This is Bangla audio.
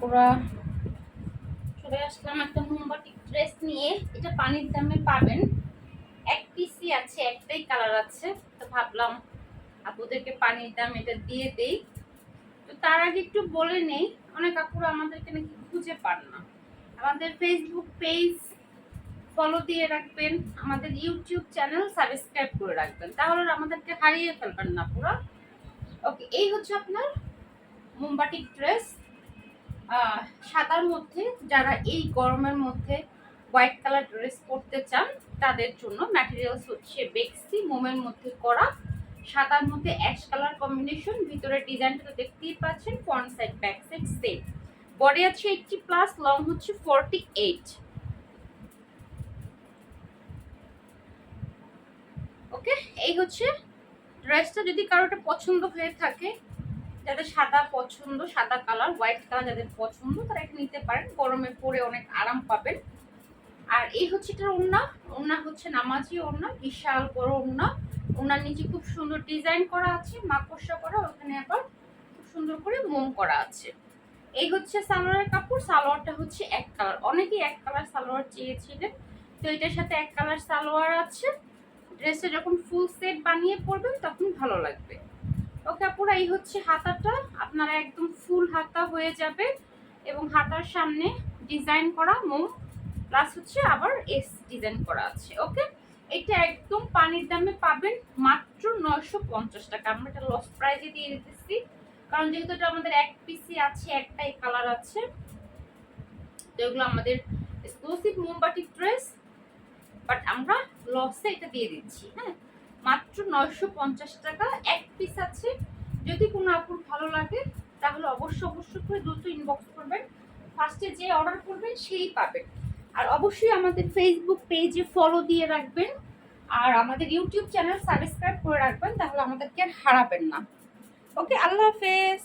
আপুরা চলে আসলাম একটা মোমবাতি ড্রেস নিয়ে। এটা পানির দামে পাবেন, এক পিসি আছে, একটাই কালার আছে, তো ভাবলাম আপুদেরকে পানির দাম এটা দিয়ে দেই। তো তার আগে একটু বলে নেই, অনেক আপুরা আমাদেরকে নাকি খুঁজে পান না। আমাদের ফেসবুক পেজ ফলো দিয়ে রাখবেন, আমাদের ইউটিউব চ্যানেল সাবস্ক্রাইব করে রাখবেন, তাহলে আমাদেরকে হারিয়ে ফেলবেন না পুরো। ওকে, এই হচ্ছে আপনার মোমবাতি ড্রেস সাদার মধ্যে। যারা এই গরমের মধ্যে হোয়াইট কালার ড্রেস পরতে চান তাদের জন্য ম্যাটেরিয়ালস হচ্ছে বেক্সি মোমের মধ্যে করা, সাদার মধ্যে অ্যাশ কালার কম্বিনেশন। ভিতরে ডিজাইনটা তো দেখতেই পাচ্ছেন, front side back side same. Body আছে 80+, লং হচ্ছে 48। ওকে, এই হচ্ছে ড্রেসটা। যদি কারোটা পছন্দ হয়ে থাকে, যাদের সাদা পছন্দ, সাদা কালার, হোয়াইট কালার যাদের পছন্দ, তারা এটা নিতে পারেন। গরমে পরে অনেক আরাম পাবেন। আর এই হচ্ছে এটার ওড়না। ওড়না হচ্ছে নামাজি ওড়না, বিশাল বড় ওড়না। ওড়নার নিচে খুব সুন্দর ডিজাইন করা আছে, মাকড়সা করা, ওখানে আবার খুব সুন্দর করে মোম করা আছে। এই হচ্ছে সালোয়ারের কাপড়। সালোয়ারটা হচ্ছে এক কালার, অনেকেই এক কালার সালোয়ার চেয়েছিলেন, তো এটার সাথে এক কালার সালোয়ার আছে। ড্রেসটা যখন ফুল সেট বানিয়ে পরবেন তখন ভালো লাগবে। ওকে আপুরা, এই হচ্ছে হাতাটা, আপনারা একদম ফুল হাতা হয়ে যাবে এবং হাতার সামনে ডিজাইন করা মোম প্লাস হচ্ছে আবার এস ডিজাইন করা আছে। ওকে, এটা একদম পানির দামে পাবেন মাত্র 950 টাকা। আমরা এটা লস প্রাইজে দিয়ে দিতেছি, কারণ যেহেতু এটা আমাদের এক পিসি আছে, একটাই কালার আছে, তো এগুলো আমাদের এক্সক্লুসিভ মোমবাতি ড্রেস, বাট আমরা লসে এটা দিয়ে দিচ্ছি। হ্যাঁ, মাত্র 950 টাকা, এক পিস আছে। যদি কোনো আপুর ভালো লাগে তাহলে অবশ্যই করে দ্রুত ইনবক্স করবেন, ফার্স্টে যে অর্ডার করবেন সেই পাবেন। আর অবশ্যই আমাদের ফেসবুক পেজে ফলো দিয়ে রাখবেন, আর আমাদের ইউটিউব চ্যানেল সাবস্ক্রাইব করে রাখবেন, তাহলে আমাদেরকে আর হারাবেন না। ওকে, আল্লাহ হাফেজ।